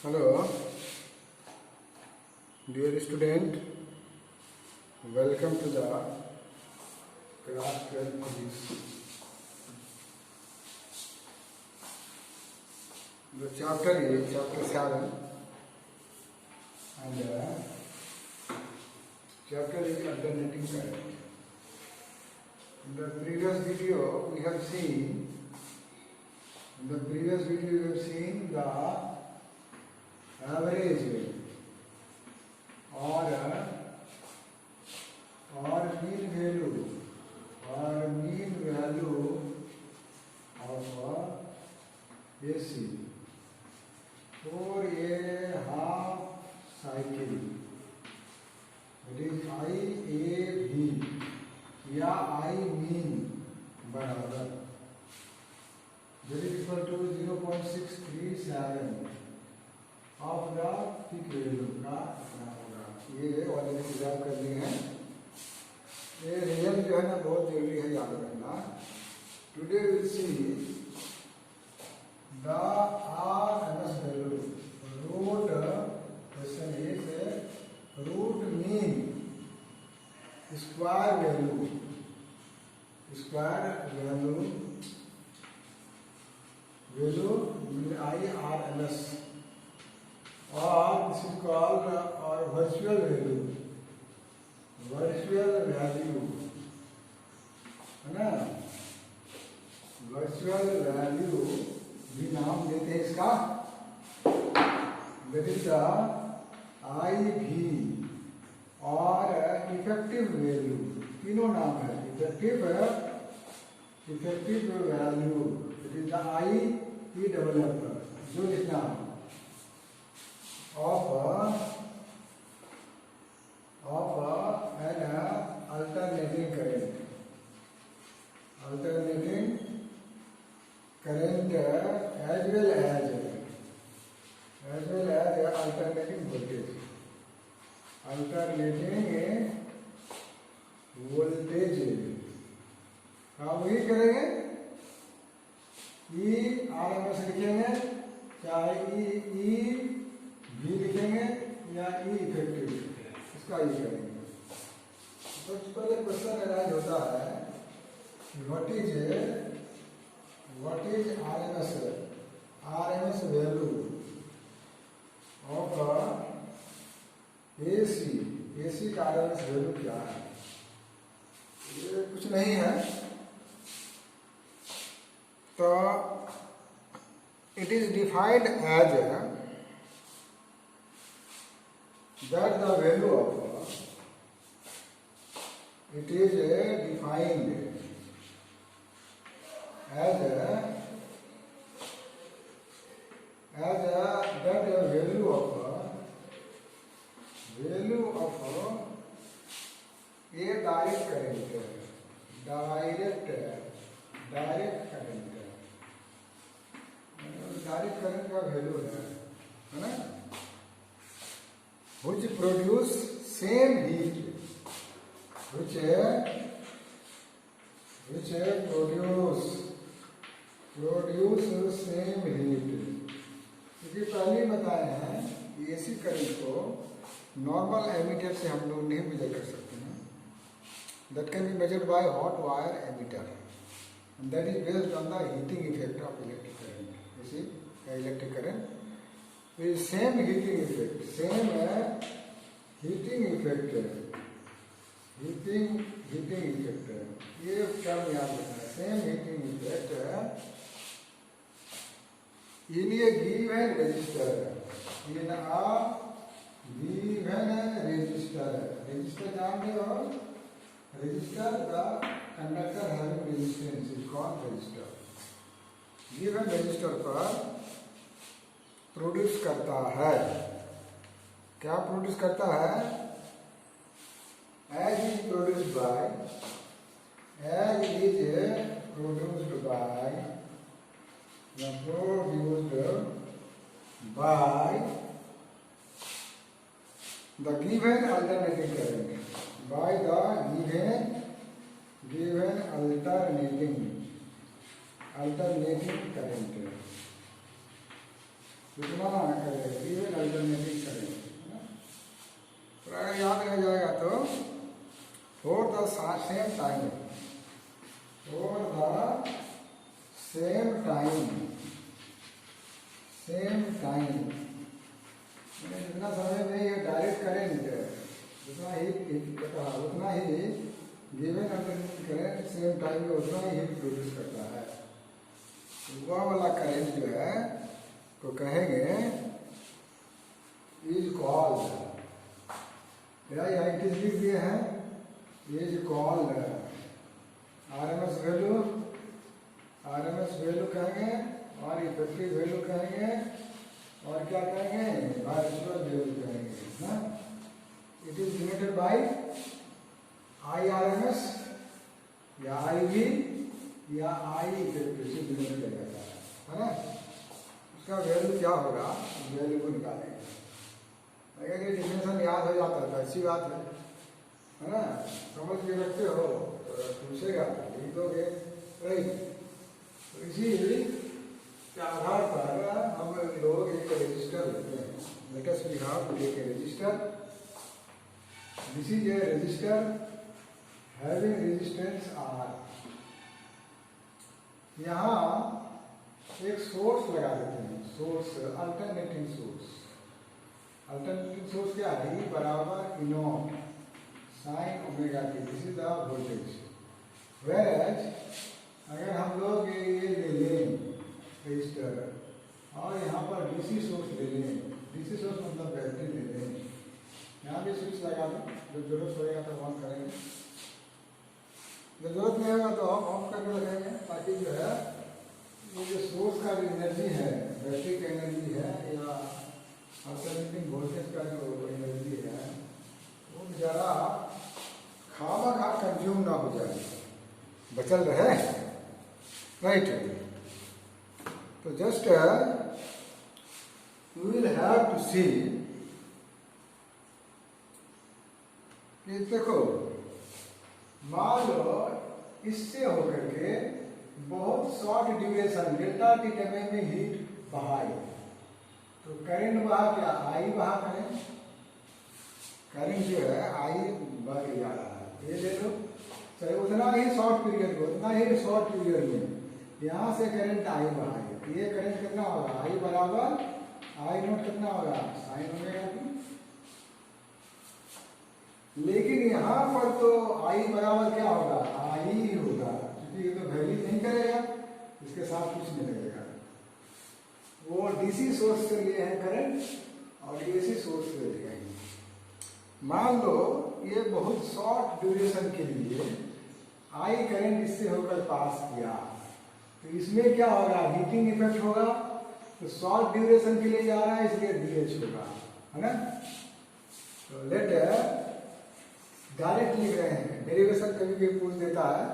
Hello, dear student. Welcome to the class 12 physics. The chapter is chapter 7, and chapter is alternating current. In the previous video, we have seen the average or mean value of AC for a half cycle, that is IAB या I mean बराबर, that is equal to 0.637 of the peak value का इतना होगा। ये already reserve कर लिए हैं। ये रिजल्ट जो है ना बहुत जरूरी है याद रखना। Today will see the RMS value root, question is root mean square value IRMS, or this is called or virtual value है ना। वर्चुअल वैल्यू भी नाम देते हैं इसका, दैट इज द IV और इफेक्टिव वैल्यू, तीनों नाम है। Effective value it is the IEFF, जो लिखना of an alternating current as well as alternating voltage, हम वही करेंगे। RMS लिखेंगे, चाहे E भी लिखेंगे या E इफेक्टिव, इसका ही करेंगे। सबसे पहले क्वेश्चन अराइज होता है what is RMS value of AC का RMS वैल्यू क्या है। ये कुछ नहीं है, तो it is defined as that the value of it is defined as that value of a direct current, direct current का वैल्यू है ना, which produce same heat, which produce same heat। क्योंकि पहले ही बताए हैं AC करंट को normal ammeter से हम लोग नहीं मेजर कर सकते हैं। That can be measured by hot wire ammeter, and that is based on the heating effect of electric current. AC electric current same heating effect, ये क्या याद रखना है। Same heating effect in a given resistor जानते हो। Resistor the conductor having resistance is called resistor. Given resistor पर produce करता है, क्या प्रोड्यूस करता है। As is produced by the given alternating current, by the given alternating current. कितना करेगा, गिवन अल्टरनेटिव करेंगे। तो अगर याद रह जाएगा तो for the same time, for the same time, same time जितना समय में ये डायरेक्ट करेंट जितना ही उतना ही given alternative current same time में उतना ही हीट प्रोड्यूस करता है। वह वाला करेंट जो है तो कहेंगे इज कॉल्ड, यहाँ किस लिख दिए हैं, is called RMS value, RMS value कहेंगे और इफेक्टिव वैल्यू कहेंगे और क्या कहेंगे, वर्चुअल वैल्यू कहेंगे ना। It is denoted by I RMS या आई वी या आई इफेक्टिव से डिनोट किया जाता है ना। उसका वैल्यू क्या होगा, वैल्यू को निकालेंगे। अगर ये डिफिनेशन याद हो जाता है तो अच्छी बात है ना, समझ के रखते हो तो पूछेगा लिख दोगे राइट। तो इसी के आधार पर हम लोग एक रजिस्टर लेते हैं। Let us we have to take a register, this is a register having resistance R. यहाँ एक सोर्स लगा देते हैं, source alternating source. Alternating source क्या है, ई बराबर E not sine omega T, this is the voltage. Whereas अगर हम लोग ये ले लें रजिस्टर और यहाँ पर डीसी सोर्स ले लें, डीसी सोर्स मतलब बैटरी ले लें, यहाँ भी स्विच लगा दें, जब जरूरत पड़ेगा तो ऑन करेंगे, जब जरूरत नहीं होगा तो हम ऑफ करके रखेंगे, ताकि जो है ये जो सोर्स का जो एनर्जी है, बैटरी का एनर्जी है या अल्टरनेटिंग वोल्टेज का जो एनर्जी है वो ज़रा खामखा कंज्यूम ना हो जाए, बचल रहे राइट। तो just you will have to see कि देखो मान लो इससे होकर के बहुत short duration delta T time में हीट बहाई, तो करंट बहा क्या, आई बहा करें, करंट जो है आई बह के जा रहा है, ये ले लो चाहे उतना ही शॉर्ट पीरियड को, उतना ही शॉर्ट पीरियड में यहाँ से करंट आई बहाई, ये करंट कितना होगा, आई बराबर आई नोट कितना होगा साइन ओमेगा टी। लेकिन यहाँ पर तो आई बराबर क्या होगा, आई ही होगा, क्योंकि ये तो वैल्यू नहीं करेगा, इसके साथ कुछ नहीं लगेगा। वो डीसी सोर्स से लिए हैं करंट और एसी सोर्स से लिए हैं। मान लो ये बहुत शॉर्ट ड्यूरेशन के लिए आई करंट इससे होकर पास किया, तो इसमें क्या होगा, हीटिंग इफेक्ट होगा, तो शॉर्ट ड्यूरेशन के लिए जा रहा है इसलिए डीएच होगा, है ना। तो लेट डायरेक्ट लिख रहे हैं, डेरिवेशन कभी कभी पूछ देता है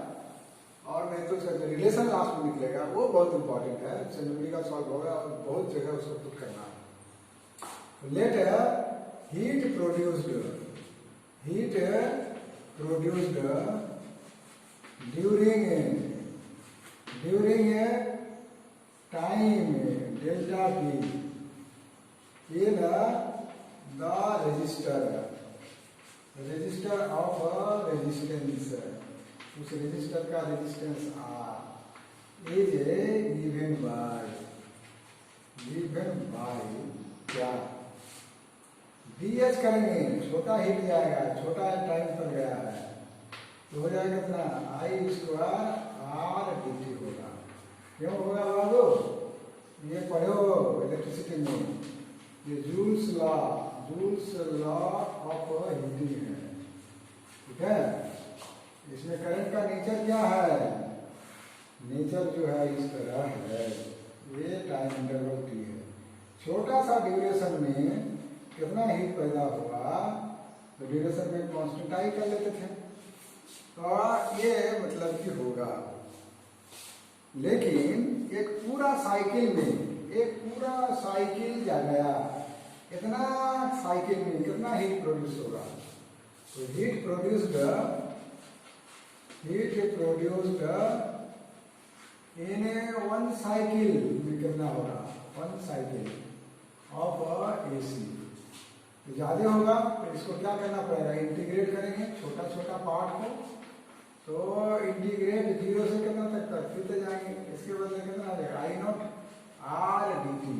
और नहीं तो उसका जो रिलेशन लास्ट में निकलेगा वो बहुत इंपॉर्टेंट है, सेंटिमेंट का सॉल्व होगा और बहुत जगह उसको पुट करना है। Let heat produced during time delta t in the resistor of resistance, उस रजिस्टर का resistance R is given by क्या, डीएच करेंगे, छोटा हिट जाएगा, छोटा टाइम पर गया है तो हो जाएगा कितना, आई स्क्वायर आर डी टी होगा। क्यों होगा बाबू, ये पढ़ो इलेक्ट्रिसिटी में, ये जूल्स लॉ ऑफ हीटिंग है, ठीक है। इसमें करंट का नेचर क्या है, नेचर जो है इस तरह है, ये टाइम इंटरवल टी है, छोटा सा ड्यूरेशन में कितना हीट पैदा हुआ, तो ड्यूरेशन में कॉन्स्टेंटाई कर लेते थे, तो ये मतलब कि होगा। लेकिन एक पूरा साइकिल जा गया, इतना साइकिल में कितना हीट प्रोड्यूस होगा, तो heat produced in one cycle में कितना होगा, वन साइकिल ऑफ ए सी। तो ज़्यादा होगा तो इसको क्या करना पड़ेगा, इंटीग्रेट करेंगे छोटा छोटा पार्ट को। तो इंटीग्रेट 0 से कितना तक फिर जाएंगे, इसके बदले कितना आ जाएगा I not R D T,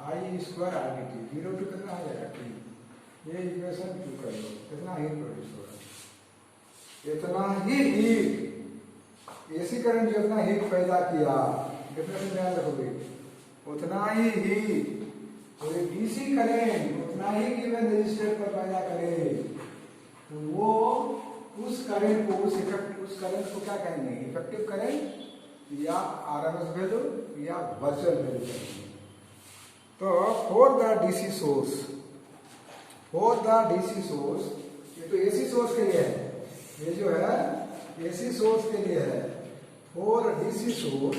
I square R D T, 0 to कितना आ जाएगा टी। ये इक्वेशन 2 कर लो, कितना हीट प्रोड्यूस होगा, इतना ही हीट एसी करंट जितना हीट पैदा किया, डिफरेंस ध्यान रखोगे, उतना ही हीट और डीसी करंट उतना ही गिवन रेजिस्टर पर पैदा करे। तो वो उस करंट को उस करंट को क्या कहेंगे, इफेक्टिव करंट या आरएमएस वैल्यू या वर्चुअल वैल्यू कहेंगे। तो फॉर द डीसी सोर्स, ये तो एसी सोर्स के लिए है, ये जो है एसी सोर्स के लिए है। फॉर डीसी सोर्स,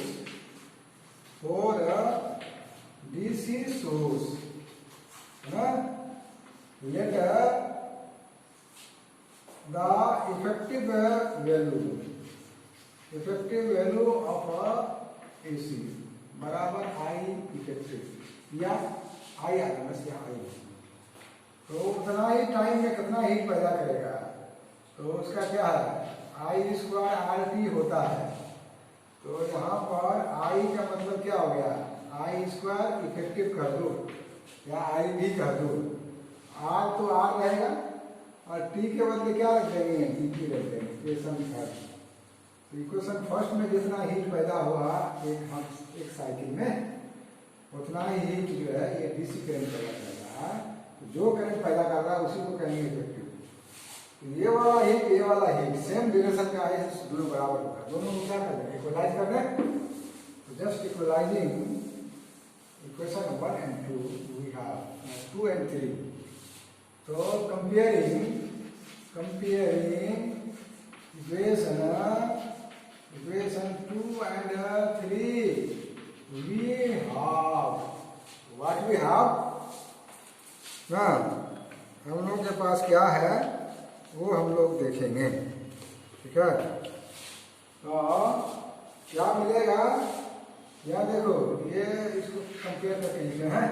है ना, let the effective value of AC बराबर आई इफेक्टिव या आई आरएमएस या आई। तो उतना ही टाइम में कितना हीट पैदा करेगा, तो उसका क्या है आई स्क्वायर आर टी होता है। तो यहाँ पर आई का मतलब क्या हो गया, आई स्क्वायर इफेक्टिव कर दो या आई भी कर दो, आर तो आर रहेगा और टी के बदले क्या रख देंगे, टी टी रख देंगे। इक्वेशन फर्स्ट, तो इक्वेशन फर्स्ट में जितना हीट पैदा हुआ एक साइकिल में, उतना ही हीट जो है ये डीसी करंट पैदा करेगा। तो जो करंट पैदा कर रहा है उसी को कहेंगे इफेक्टिव। तो ये वाला हीट सेम ड्यूरेशन का है, दोनों बराबर होगा। दोनों को क्या कर देंगे, इक्वलाइज कर दें। तो just equalising equation 1 and 2 we have 2 and 3. So comparing equation 2 and 3, we have what we have ना, हम लोग के पास क्या है वो हम लोग देखेंगे, ठीक है। तो क्या मिलेगा, यहाँ देखो ये इसको कंपेयर करके लिखे हैं,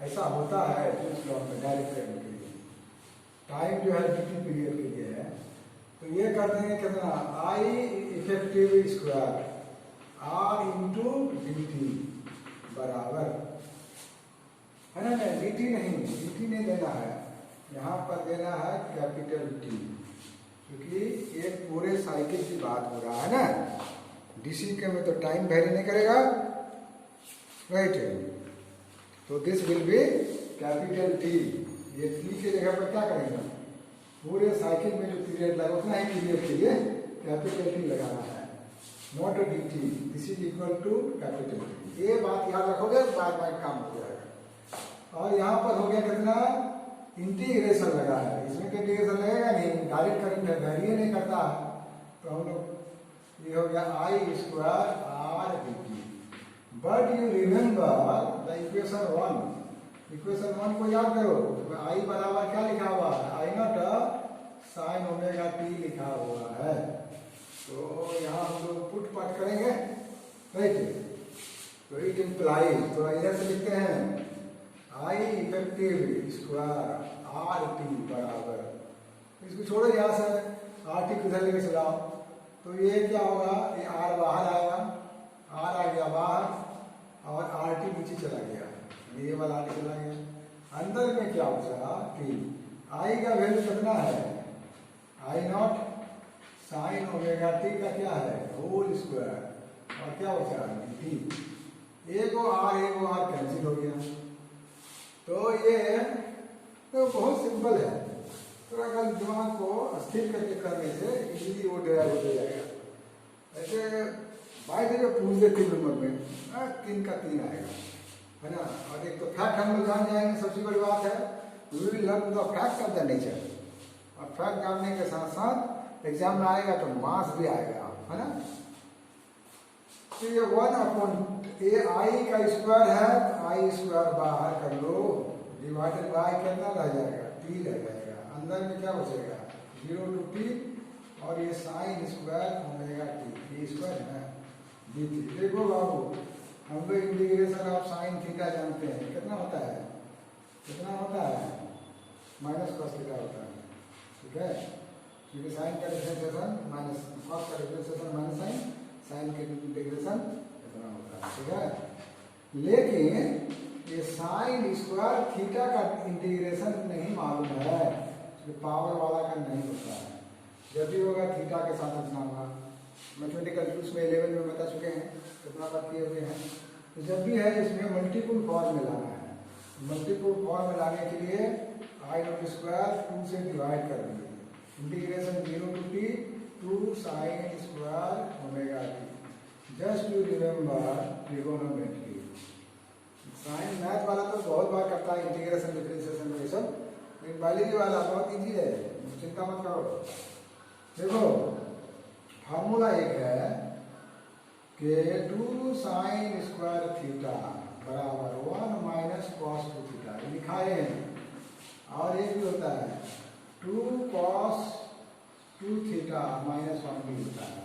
ऐसा होता है इस लॉ में डायरेक्ट करने के लिए। टाइम जो है ड्यूटी पीरियड के लिए है, तो ये कर देंगे कितना, I effective square R into D T बराबर, है ना, डी टी नहीं देना है, यहाँ पर देना है कैपिटल टी, क्योंकि एक पूरे साइकिल की बात हो रहा है ना। डीसी के में तो टाइम वेरी नहीं करेगा, राइट। तो this will be capital T. ये टी के जगह पर क्या करेंगे, पूरे साइकिल में जो पीरियड लगा उतना ही पीरियड के लिए कैपिटल टी लगाना है, not d t. This is equal to capital T. ये बात याद रखोगे, बाद में काम हो जाएगा। और यहाँ पर हो गया कितना, इंटीग्रेशन लगा है, इसमें इंटीग्रेशन लगेगा नहीं, डायरेक्ट करंट है, वेरी नहीं करता। तो हम लोग ये हो गया I square R D T. But you remember the equation 1 को याद करो, तो आई बराबर क्या लिखा हुआ है, I not sine omega T लिखा हुआ है। तो यहाँ हम लोग पुट पाट करेंगे, राइट। तो इट इम्प्लाइज, तो इधर से लिखते हैं आई इफेक्टिव स्क्वायर आर टी बराबर, इसको छोड़ो यहाँ से, आर टी किधर लेके चलाओ, तो ये क्या होगा, ये आर बाहर आएगा, आर आ गया बाहर और आर टी नीचे चला गया, ये वाला आर चला गया। अंदर में क्या बचा, टी। आई का वैल्यू कितना है, I not sine omega T का क्या है, होल स्क्वायर, और क्या बचा टी। एक आर कैंसिल हो गया। तो ये तो बहुत सिंपल है, थोड़ा कल दिमाग को स्थिर करके करने से इजीली वो डिराइव हो जाएगा। ऐसे बाय जो पूछ दे 3 नंबर में 3 का 3 आएगा, है ना। और एक तो फैक्ट हम लोग जान जाएंगे, सबसे बड़ी बात है we will learn the fact of the nature. और फैक्ट जानने के साथ साथ एग्जाम में आएगा तो मास भी आएगा, है ना। तो ये 1/a आई का स्क्वायर है, आई स्क्वायर बाहर कर लो, डिवाइडेड बाय कितना रह जाएगा, टी रह जाएगा। अंदर में क्या बचेगा, 0 टू टी, और ये साइन स्क्वायर ओमेगा टी, ये स्क्वायर है डी थी। देखो बाबू, हम लोग इंटीग्रेशन ऑफ साइन थीटा जानते हैं, कितना होता है कितना होता है माइनस कॉस थीटा होता है, ठीक है, क्योंकि साइन का डिफरेंशिएशन माइनस कॉस का डिफरेंशिएशन माइनस साइन, साइन के इंटीग्रेशन इतना होता है, ठीक है। लेकिन ये साइन स्क्वायर थीटा का इंटीग्रेशन नहीं मालूम है, पावर वाला का नहीं होता है। जब भी होगा थीटा के साथ रखना होगा। मैथमेटिकल टूल्स में 11 में बता चुके हैं, कितना बात किए हुए हैं। तो जब भी है इसमें मल्टीपल फॉर्म में लाना है। मल्टीपल फॉर्म में लाने के लिए आई नॉट स्क्वायर 2 से डिवाइड कर दिए, integration 0 to t 2 sine square omega t। Just to remember trigonometry. Sine math वाला तो बहुत बार करता है इंटीग्रेशन डिफरेंशिएशन में सब, लेकिन बायोलॉजी वाला बहुत इजी है, चिंता मत करो। देखो फार्मूला एक है कि 2 साइन स्क्वायर थीटा बराबर 1 माइनस कॉस 2 थीटा लिखा है। और एक भी होता है 2 कॉस 2 थीटा माइनस 1 भी होता है।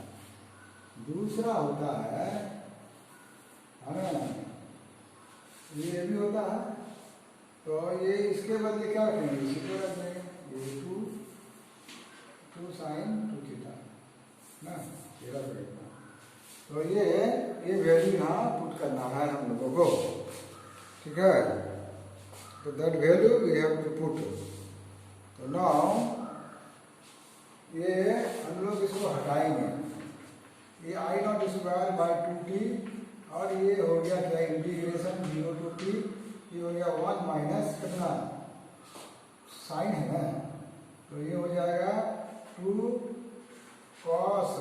दूसरा होता है ना, ये भी होता है। तो ये इसके बदले क्या रखेंगे, इसी को रख देंगे, ये 2 साइन 2 थीटा ना, ये रख देंगे। तो ये वैल्यू यहाँ पुट करना है हम लोगों को, ठीक है। तो that value we have to put. तो नाउ ये हम लोग इसको हटाएंगे, ये I not square bye 2t, और ये हो गया क्या इंटीग्रेशन 0 to t, ये हो गया 1 माइनस कितना साइन है ना, तो ये हो जाएगा 2 cos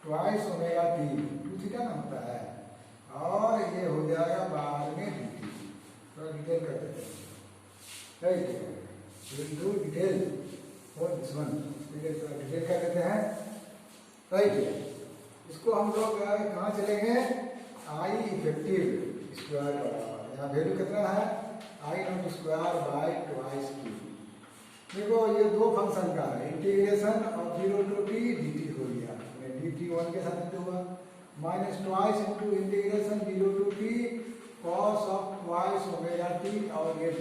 twice omega t, 2 theta ना होता है, और ये हो जाएगा बाद में dt। थोड़ा डिटेल कर देते हैं, right, will do detail for this one, detail कर देते हैं, राइट। इसको हम लोग कहाँ चलेंगे, आई इफेक्टिव स्क्वायर बराबर, यहाँ वैल्यू कितना है I not square by twice t। देखो ये दो फंक्शन का है, integration of 0 to t dt हो गया, dt 1 के साथ इंटू हुआ, minus twice into integration 0 to t cos of twice omega t, और ये dt।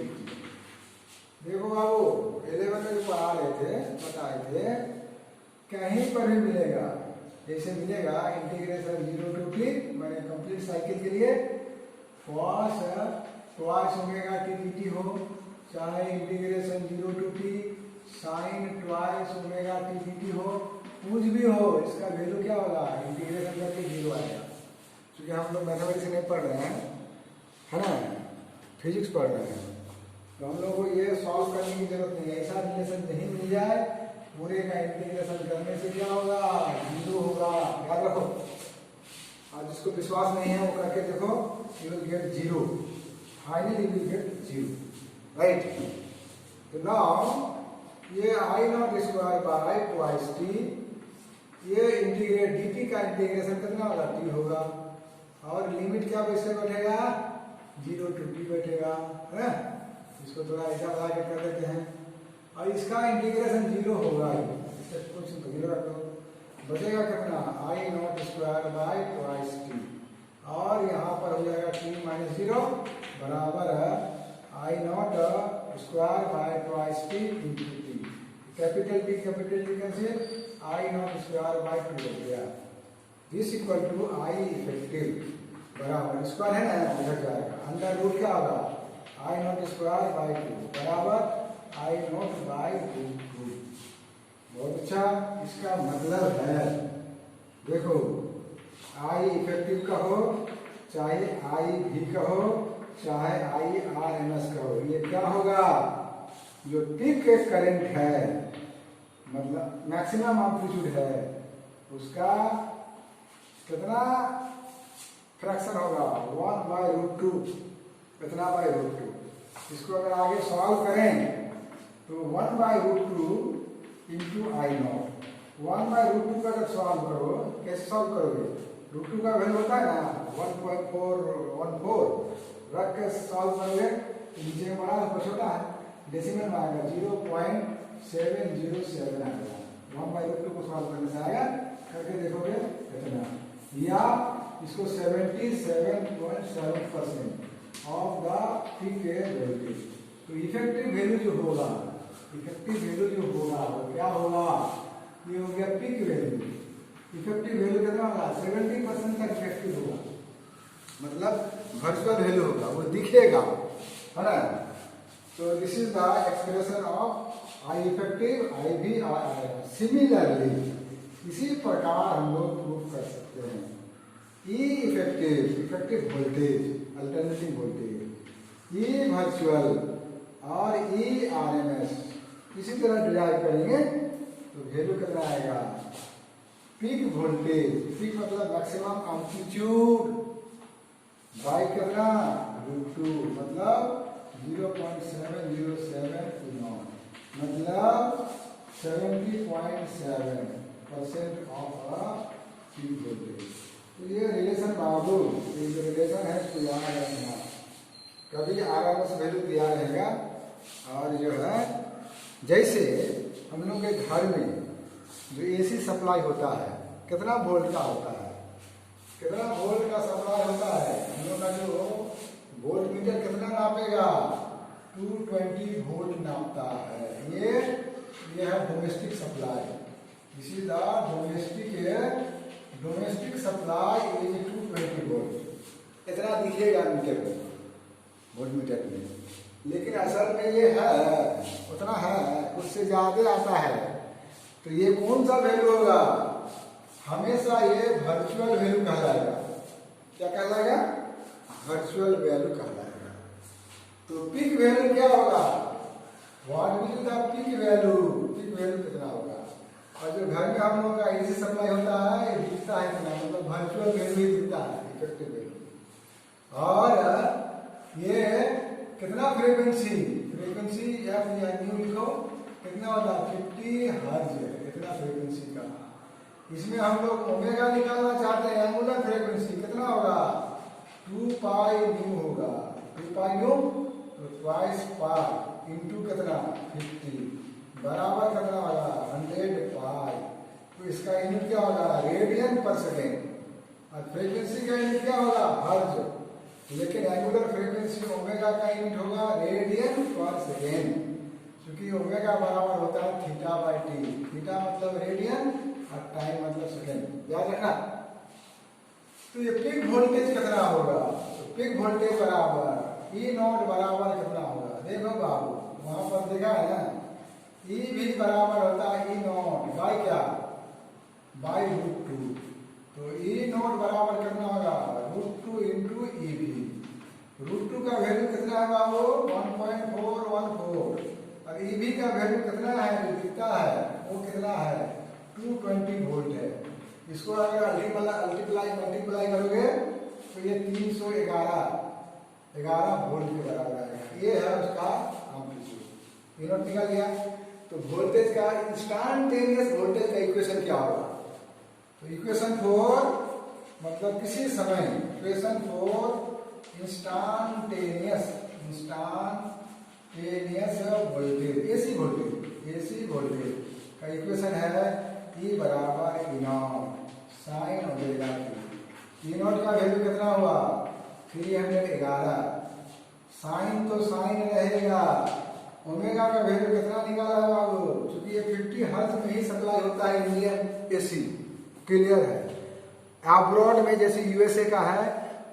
देखो बाबू 11 में जो पढ़ा रहे थे, बताए थे, कहीं पर भी मिलेगा, जैसे मिलेगा इंटीग्रेशन 0 to t मैंने कंप्लीट साइकिल के लिए cos twice omega t dt हो, चाहे integration 0 to t sine twice omega t dt हो, कुछ भी हो, इसका वैल्यू क्या होगा, इंटीग्रेशन करके 0 आएगा। क्योंकि हम लोग मैथमेटिक्स नहीं पढ़ रहे हैं, है ना, फिजिक्स पढ़ रहे हैं, तो हम लोग को ये सॉल्व करने की जरूरत नहीं है। ऐसा रिलेशन नहीं मिल जाए पूरे का इंटीग्रेशन करने से क्या होगा, 0 होगा, याद रखो। और जिसको विश्वास नहीं है वो करके देखो, you will get 0, finally you will get 0, right. तो नाउ ये I not square by twice t, ये इंटीग्रेट dt का इंटीग्रेशन कितना होगा, t होगा, और लिमिट क्या वैसे बैठेगा 0 to t बैठेगा, है। इसको थोड़ा ऐसा बना के कर देते हैं, और इसका इंटीग्रेशन 0 होगा ही, इससे कुछ 0 रख दो, बचेगा कितना I not square by twice t, और यहाँ पर हो जाएगा t माइनस 0 बराबर है I not square by twice t into t, capital T cancel, I not square by 2 हो गया। This equal to I effective बराबर स्क्वायर है ना, उधर जाएगा, अंडर रूट क्या होगा आई नॉट स्क्वायर बाय 2 बराबर आई नॉट बाय 2। बहुत अच्छा, इसका मतलब है देखो आई इफेक्टिव कहो, चाहे आई भी कहो, चाहे आई RMS कहो, ये क्या होगा, जो पीक करंट है, मतलब मैक्सिमम एम्पलीट्यूड है, उसका कितना फ्रैक्शन होगा 1/√2, कितना √2। इसको अगर आगे सॉल्व करें तो 1/√2 इंटू आई नॉट, 1/√2 का जब सॉल्व करो, कैसे सॉल्व करोगे, √2 का वैल्यू होता है ना 1.414, रख के सॉल्व करोगे, नीचे में बड़ा ऊपर छोटा है, डेसिमल में आएगा 0.707 आएगा, 1/√2 को सॉल्व करने से आएगा, करके देखोगे कितना, या इसको 77.7% ऑफ द पीक वोल्टेज। तो इफेक्टिव वैल्यू जो होगा, इफेक्टिव वैल्यू जो होगा वो क्या होगा, ये हो गया पीक वैल्यू। इफेक्टिव वैल्यू कितना होगा, 70% तक इफेक्टिव होगा, मतलब वर्चुअल वैल्यू होगा, वो दिखेगा, है ना। तो this is the expression of I effective, I भी और सिमिलरली इसी प्रकार हम लोग प्रूव कर सकते हैं E effective, effective voltage, alternating voltage, E virtual और ई आरएमएस इसी तरह डिराइव करेंगे तो वैल्यू कितना आएगा, पीक वोल्टेज, पीक मतलब मैक्सिमम एम्पलीट्यूड बाई कितना √2 मतलब 0.707 मतलब 70.7% ऑफ अ पीक वोल्टेज। तो ये रिलेशन बाबू, ये जो रिलेशन है इसको याद रखना, कभी आरएमएस वैल्यू दिया रहेगा। और जो है जैसे हम लोग के घर में जो एसी सप्लाई होता है कितना वोल्ट का होता है, कितना वोल्ट का सप्लाई होता है, हम लोग का जो वोल्ट मीटर कितना नापेगा, 220 वोल्ट नापता है। ये है डोमेस्टिक सप्लाई, इसी the domestic supply is 220 volt, इतना दिखेगा मीटर में, वोल्ट मीटर में, लेकिन असल में ये है उतना है, उससे ज्यादा आता है। तो ये कौन सा वैल्यू होगा, हमेशा ये वर्चुअल वैल्यू कहलाएगा। क्या कहलाएगा, वर्चुअल वैल्यू कहलाएगा। तो पीक वैल्यू क्या होगा, what will the peak value, peak value कितना होगा। और जो घर में हम लोगों का एसी सप्लाई होता है ये दिखता है कितना, मतलब वर्चुअल वैल्यू ही दिखता है, इफेक्टिव वैल्यू। और ये कितना फ्रीक्वेंसी, फ्रीक्वेंसी या न्यू लिखो कितना होता है, 50 हर्ट्ज, इतना फ्रीक्वेंसी का। इसमें हम लोग ओमेगा निकालना चाहते हैं, एंगुलर फ्रीक्वेंसी कितना होगा, 2 पाई न्यू होगा, 2 पाई न्यू तो ट्वाइस पाई इंटू कितना 50 बराबर कितना होगा 100 पाई। तो इसका यूनिट क्या होगा, रेडियन पर सेकेंड, और फ्रीक्वेंसी का यूनिट क्या होगा, हर्ट्ज, लेकिन एंगुलर फ्रीक्वेंसी ओमेगा का यूनिट होगा रेडियन पर सेकेंड, क्योंकि ओमेगा बराबर होता है थीटा बाई टी, थीटा मतलब रेडियन और टाइम मतलब सेकेंड, याद रखना। तो ये पीक वोल्टेज कितना होगा, तो पीक वोल्टेज बराबर ई नॉट बराबर कितना होगा, देखो बाबू वहां पर देखा है ना, ई भी बराबर होता है ई नॉट बाई क्या, बाई √2। तो ई नॉट बराबर कितना होगा, √2 इंटू ई भी। √2 का वैल्यू कितना है बाबू, 1.414, और ई भी का वैल्यू कितना है जो दिखता है वो कितना है, 220 वोल्ट है। इसको अगर मल्टीप्लाई करोगे तो ये 311 वोल्ट के बराबर आएगा। ये है उसका एम्पलीट्यूड, ये नोट निकल गया। तो वोल्टेज का इंस्टेंटेनियस वोल्टेज का इक्वेशन क्या होगा, तो इक्वेशन 4 मतलब किसी समय, equation 4 instantaneous voltage, AC voltage का इक्वेशन है ई बराबर E not sine omega t. E naught का वैल्यू कितना हुआ 311, साइन तो साइन रहेगा, ओमेगा का वैल्यू कितना निकाला है बाबू, क्योंकि ये 50 हर्ट्ज में ही सप्लाई होता है इंडियन एसी, क्लियर है। अब्रॉड में जैसे यूएसए का है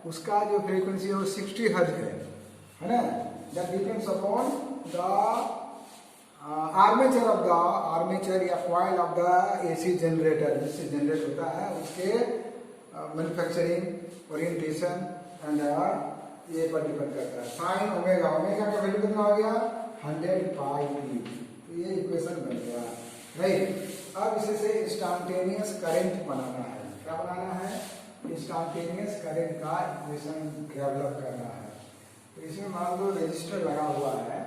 उसका जो फ्रीक्वेंसी है वो 60 हर्ट्ज है ना। That depends upon the armature या coil of the AC generator, जिससे जनरेट होता है उसके मैन्युफैक्चरिंग ओरिएंटेशन एंड ये पर डिपेंड करता है। साइन ओमेगा, ओमेगा का वैल्यू कितना हो गया 100 पाई टी। तो ये इक्वेशन बन गया, राइट। अब इसे से इंस्टेंटेनियस करंट बनाना है, क्या बनाना है, इंस्टेंटेनियस करंट का इक्वेशन डेवलप करना है। तो इसमें मान लो रजिस्टर लगा हुआ है,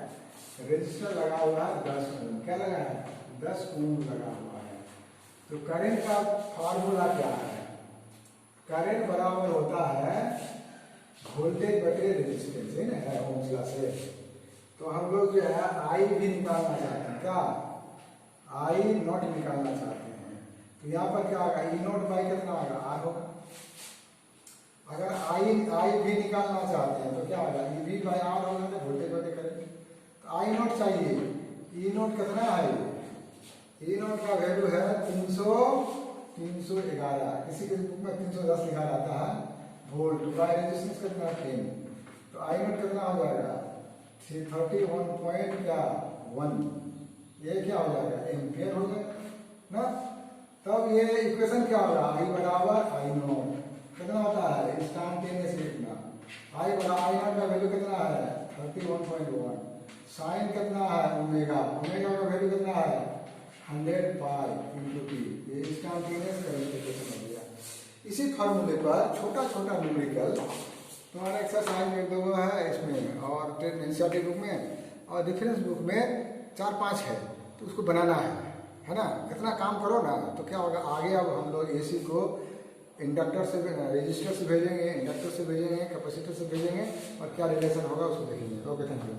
रजिस्टर लगा हुआ है 10 ओम, क्या लगा है 10 ओम लगा हुआ है। तो करंट का फार्मूला क्या है, करंट बराबर होता है वोल्टेज बटे रेजिस्टेंस, है ना, ओम्स लॉ से। तो हम लोग जो है आई भी निकालना चाहते हैं, क्या आई नॉट निकालना चाहते हैं। तो यहाँ पर क्या होगा, ई नॉट बाई कितना होगा आर होगा। अगर आई आई भी निकालना चाहते हैं तो क्या होगा, ई वी बाई आर होगा, तो वोल्टेज को करेंगे। तो आई नोट चाहिए, ई नोट कितना है, ई नोट का वैल्यू है 311, किसी के बुक में 310 लिखा रहता है वोल्ट, का रेजिस्टेंस कितना 10, तो आई नोट कितना हो जाएगा 331.1, ये क्या हो जाएगा एम्पियर हो जाएगा ना। तब ये इक्वेशन क्या होगा, आई बराबर आई नोट कितना होता है इंस्टेंटेनियस लिखना, आई बराबर आई नोट का वैल्यू कितना है 31.1, साइन कितना है ओमेगा, ओमेगा का वैल्यू कितना है 100 पाई इंटू टी, ये इंस्टेंटेनियस कैलकुलेशन हो गया। इसी फार्मूले पर छोटा छोटा न्यूमेरिकल तुम्हारा एक्सरसाइज में 1-2 है इसमें, और एनसीईआरटी बुक में और रेफरेंस बुक में 4-5 है, तो उसको बनाना है ना। इतना काम करो ना तो क्या होगा, आगे अब हम लोग एसी को इंडक्टर से रेजिस्टर से भेजेंगे, इंडक्टर से भेजेंगे, कैपेसिटर से भेजेंगे, और क्या रिलेशन होगा उसको देखेंगे। Okay, thank you.